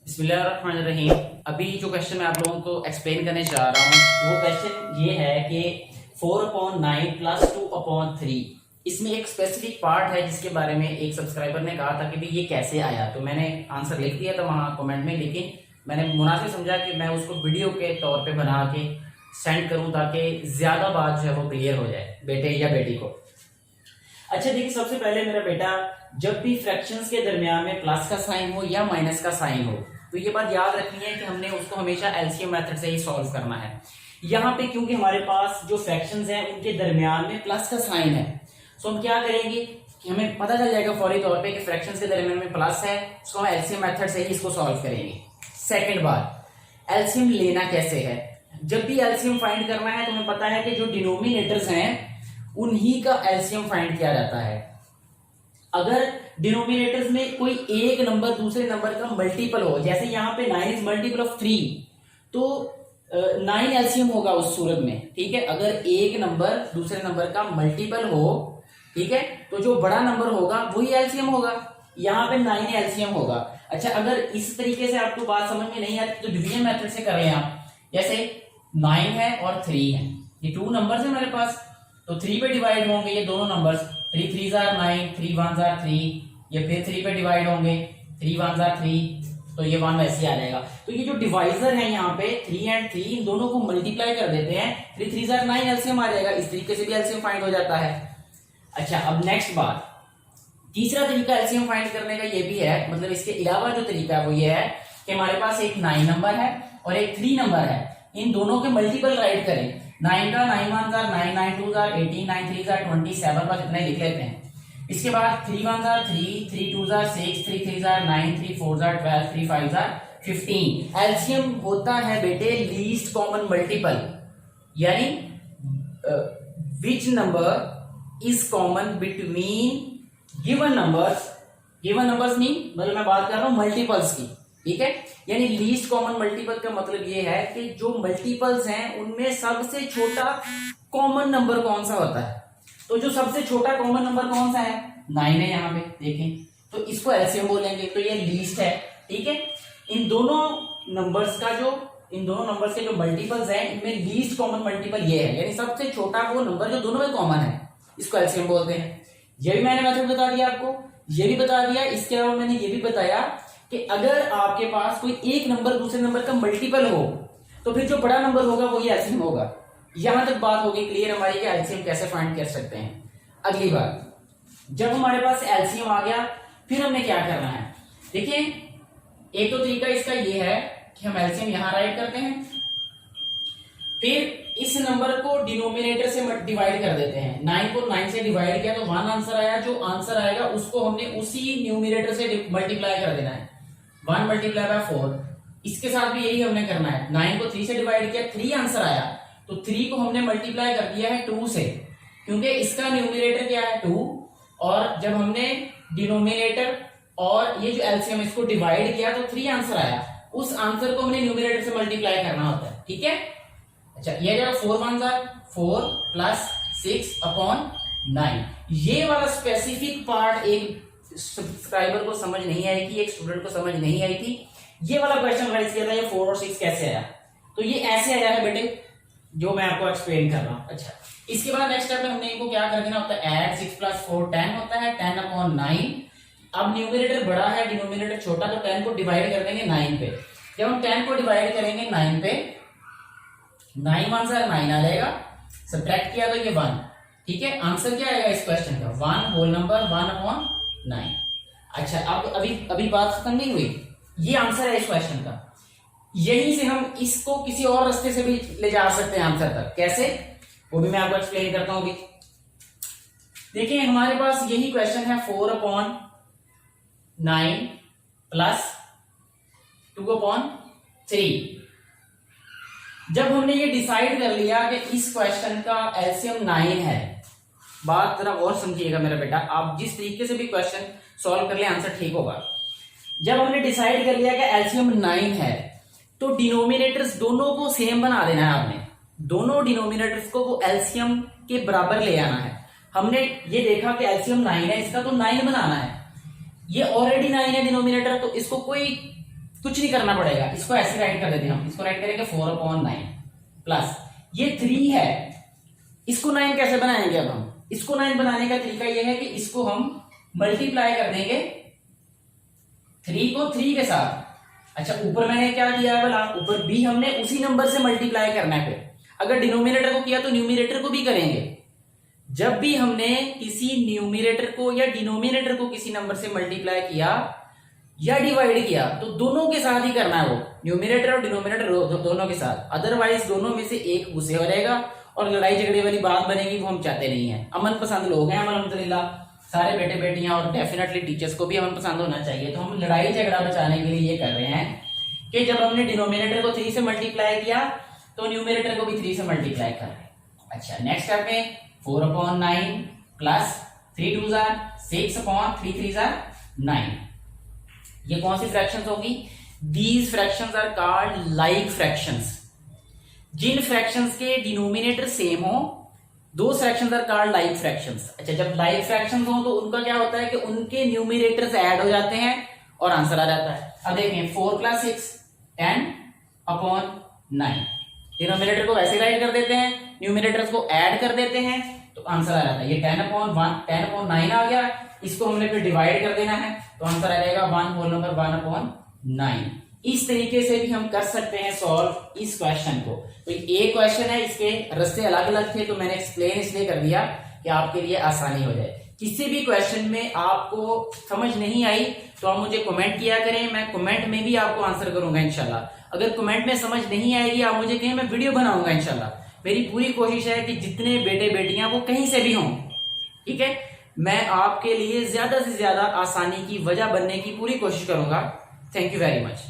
बिस्मिल्लाहिर्रहमानिर्रहीम। अभी जो क्वेश्चन मैं आप लोगों को एक्सप्लेन करने जा रहा हूँ वो क्वेश्चन ये है कि 4/9 + 2/3 इसमें एक स्पेसिफिक पार्ट है जिसके बारे में एक सब्सक्राइबर ने कहा था कि भाई ये कैसे आया। तो मैंने आंसर लिख दिया था वहाँ कमेंट में, लेकिन मैंने मुनासिब समझा कि मैं उसको वीडियो के तौर पे बना के सेंड करूँ ताकि ज़्यादा बात जो है वो क्लियर हो जाए बेटे या बेटी को। अच्छा देखिए, सबसे पहले मेरा बेटा, जब भी फ्रैक्शंस के दरमियान में प्लस का साइन हो या माइनस का साइन हो तो ये बात याद रखनी है कि हमने उसको हमेशा एलसीएम मेथड से ही सॉल्व करना है। यहाँ पे क्योंकि हमारे पास जो फ्रैक्शंस हैं उनके दरमियान में प्लस का साइन है, तो हम क्या करेंगे कि हमें पता चल जाएगा फौरी तौर पे कि फ्रैक्शंस के दरमियान में प्लस है, तो हम एलसीएम मेथड से ही इसको सॉल्व करेंगे। सेकेंड बात, एलसीएम लेना कैसे है। जब भी एलसीएम फाइंड करना है तो हमें पता है कि जो डिनोमिनेटर्स हैं उन्हीं का एलसीएम फाइंड किया जाता है। अगर डिनोमिनेटर्स में कोई एक नंबर दूसरे नंबर का मल्टीपल हो, जैसे यहाँ पे 9 इज मल्टीपल ऑफ 3, तो 9 एलसीएम होगा उस सूरत में। ठीक है, अगर एक नंबर दूसरे नंबर का मल्टीपल हो, ठीक है, तो जो बड़ा नंबर होगा वही एलसीएम होगा। यहाँ पे 9 एलसीएम होगा। अच्छा, अगर इस तरीके से आपको बात समझ में नहीं आती तो डिवीजन मेथड से करें आप। जैसे 9 है और 3 है, ये 2 नंबर्स है मेरे पास, तो 3 पे डिवाइड होंगे ये दोनों नंबर्स। 3 3 9, 3 1 3, ये फिर 3 पे डिवाइड होंगे, 3 1 3, तो ये 1 वैसे आ जाएगा। तो ये जो डिवाइजर है यहाँ पे 3 और 3, इन दोनों को मल्टीप्लाई कर देते हैं, 3 3 9 एलसीएम आ जाएगा। इस तरीके से भी एलसीएम फाइंड हो जाता है। अच्छा, अब नेक्स्ट बात, तीसरा तरीका एलसीएम फाइंड करने का ये भी है, मतलब इसके अलावा जो तरीका है वो ये है कि हमारे पास एक 9 नंबर है और एक 3 नंबर है, इन दोनों के मल्टीपल राइट करें। 9 का 9 1 9 9 2 18 9 3 27, बस इतना ही लिख लेते हैं। इसके बाद 3 1 3 3 2 6 3 3 9 3 4 12 3 5 15। एलसीएम होता है बेटे लीस्ट कॉमन मल्टीपल, यानी which number is common between given numbers. Given numbers mean मतलब मैं बात कर रहा हूं मल्टीपल्स की, ठीक है। यानी लीस्ट कॉमन मल्टीपल का मतलब ये है कि जो मल्टीपल्स हैं उनमें सबसे छोटा कॉमन नंबर कौन सा होता है। तो जो सबसे छोटा कॉमन नंबर कौन सा है, 9 है यहाँ पे देखें, तो इसको एलसीएम बोलेंगे, तो ये लीस्ट है। ठीक है, इन दोनों नंबर्स के जो मल्टीपल्स हैं इनमें लीस्ट कॉमन मल्टीपल ये है, यानी सबसे छोटा वो नंबर जो दोनों में कॉमन है, इसको एलसीएम बोलते हैं। ये भी मैंने मेथड बता दिया आपको, ये भी बता दिया। इसके अलावा मैंने ये भी बताया कि अगर आपके पास कोई एक नंबर दूसरे नंबर का मल्टीपल हो तो फिर जो बड़ा नंबर होगा वही एलसीएम होगा। यहां तक बात होगी क्लियर हमारी कि एलसीएम कैसे फाइंड कर सकते हैं। अगली बात, जब हमारे पास एलसीएम आ गया फिर हमें क्या करना है। देखिए, एक तो तरीका इसका ये है कि हम एलसीएम यहां राइट करते हैं, फिर इस नंबर को डिनोमिनेटर से डिवाइड कर देते हैं। 9 को 9 से डिवाइड किया तो 1 आंसर आया, जो आंसर आएगा उसको हमने उसी न्यूमिनेटर से मल्टीप्लाई कर देना है। 1 × 4, इसके साथ भी यही हमने करना है। 9 को 3 से डिवाइड किया, 3 आंसर आया, तो 3 को हमने मल्टीप्लाई कर दिया है 2 से, क्योंकि इसका न्यूमिनेटर क्या है 2, और जब हमने डिनोमिनेटर और ये जो एलसीएम इसको डिवाइड किया तो 3 आंसर आया, उस आंसर को हमने न्यूमिनेटर से मल्टीप्लाई करना होता है। ठीक है, अच्छा, ये जब 4 1 4 + 6/9, ये वाला स्पेसिफिक पार्ट एक सब्सक्राइबर को समझ नहीं आई थी, एक स्टूडेंट को समझ नहीं आई थी। ये वाला क्वेश्चन राइज किया था, ये 4 और 6 कैसे आया, तो ये ऐसे आया है बेटे, जो मैं आपको एक्सप्लेन कर रहा हूं। अच्छा, इसके बाद नेक्स्ट स्टेप में हमने इनको क्या कर देना होता है, ऐड 6 + 4 10 होता है, 10/9। अब न्यूमिनेटर बड़ा है, डिनोमिनेटर छोटा, तो 10 को डिवाइड कर देंगे 9 पे। जब हम 10 को डिवाइड करेंगे 9 पे, 9 1 9 आ जाएगा, सब्ट्रैक्ट किया तो ये 1। ठीक है, आंसर क्या आएगा इस क्वेश्चन का, 1 होल नंबर 1/9। अच्छा, अब अभी बात खत्म नहीं हुई, ये आंसर है इस क्वेश्चन का। यहीं से हम इसको किसी और रास्ते से भी ले जा सकते हैं आंसर तक, कैसे वो भी मैं आपको एक्सप्लेन करता हूं अभी। देखिए, हमारे पास यही क्वेश्चन है, 4/9 + 2/3। जब हमने ये डिसाइड कर लिया कि इस क्वेश्चन का एलसीएम 9 है, बात जरा और समझिएगा मेरा बेटा, आप जिस तरीके से भी क्वेश्चन सॉल्व कर ले आंसर ठीक होगा। जब हमने डिसाइड कर लिया कि एलसीएम 9 है तो डिनोमिनेटर्स दोनों को सेम बना देना है। आपने दोनों डिनोमिनेटर्स को वो एलसीएम के बराबर ले आना है। हमने ये देखा कि एलसीएम 9 है, इसका तो 9 बनाना है। ये ऑलरेडी 9 है डिनोमिनेटर, तो इसको कोई कुछ नहीं करना पड़ेगा, इसको ऐसे राइट कर देते हैं हम, इसको राइट करेंगे 4/9 प्लस ये 3 है, इसको 9 कैसे बनाएंगे अब हम, इसको 9 बनाने का तरीका यह है कि इसको हम मल्टीप्लाई कर देंगे 3 को 3 के साथ। अच्छा ऊपर मैंने क्या दिया है बोला, ऊपर भी हमने उसी नंबर से मल्टीप्लाई करना है। फिर अगर डिनोमिनेटर को किया तो न्यूमिनेटर को भी करेंगे। जब भी हमने किसी न्यूमिनेटर को या डिनोमिनेटर को किसी नंबर से मल्टीप्लाई किया या डिवाइड किया तो दोनों के साथ ही करना है, वो न्यूमिनेटर और डिनोमिनेटर दोनों के साथ, अदरवाइज दोनों में से एक गुस्से हो जाएगा और लड़ाई झगड़े वाली बात बनेगी, वो हम चाहते नहीं है। अमन पसंद लोग हैं हम अल्हम्दुलिल्लाह, सारे बेटे बेटियां, और डेफिनेटली टीचर्स को भी अमन पसंद होना चाहिए। तो हम लड़ाई झगड़ा बचाने के लिए ये कर रहे हैं कि जब हमने डिनोमिनेटर को 3 से मल्टीप्लाई किया तो न्यूमिनेटर को भी 3 से मल्टीप्लाई कर रहे हैं। अच्छा नेक्स्ट स्टेप में 4/9 प्लस 3 2 6/3 3 9। ये कौन सी फ्रैक्शंस होगी, these fractions are called like fractions. जिन फ्रैक्शंस के डिनोमिनेटर सेम हो, दो fractions are called like fractions. अच्छा जब लाइक फ्रैक्शंस हो तो उनका क्या होता है कि उनके न्यूमिनेटर्स ऐड हो जाते हैं और आंसर आ जाता है। अब देखें 4 + 6 10/9, डिनोमिनेटर को वैसे राइट कर देते हैं, न्यूमिनेटर्स को ऐड कर देते हैं तो आंसर आ जाता है। ये 10/9 आ गया, इसको हमने फिर डिवाइड कर देना है तो आंसर आ जाएगा 1/9। इस तरीके से भी हम कर सकते हैं सॉल्व इस क्वेश्चन को। तो एक क्वेश्चन है, इसके रास्ते अलग अलग थे तो मैंने एक्सप्लेन इसलिए कर दिया कि आपके लिए आसानी हो जाए। किसी भी क्वेश्चन में आपको समझ नहीं आई तो आप मुझे कमेंट किया करें, मैं कमेंट में भी आपको आंसर करूंगा इंशाल्लाह। अगर कमेंट में समझ नहीं आएगी आप मुझे कहें, मैं वीडियो बनाऊंगा इंशाल्लाह। मेरी पूरी कोशिश है कि जितने बेटे बेटियां वो कहीं से भी हों, ठीक है, मैं आपके लिए ज्यादा से ज्यादा आसानी की वजह बनने की पूरी कोशिश करूंगा। Thank you very much.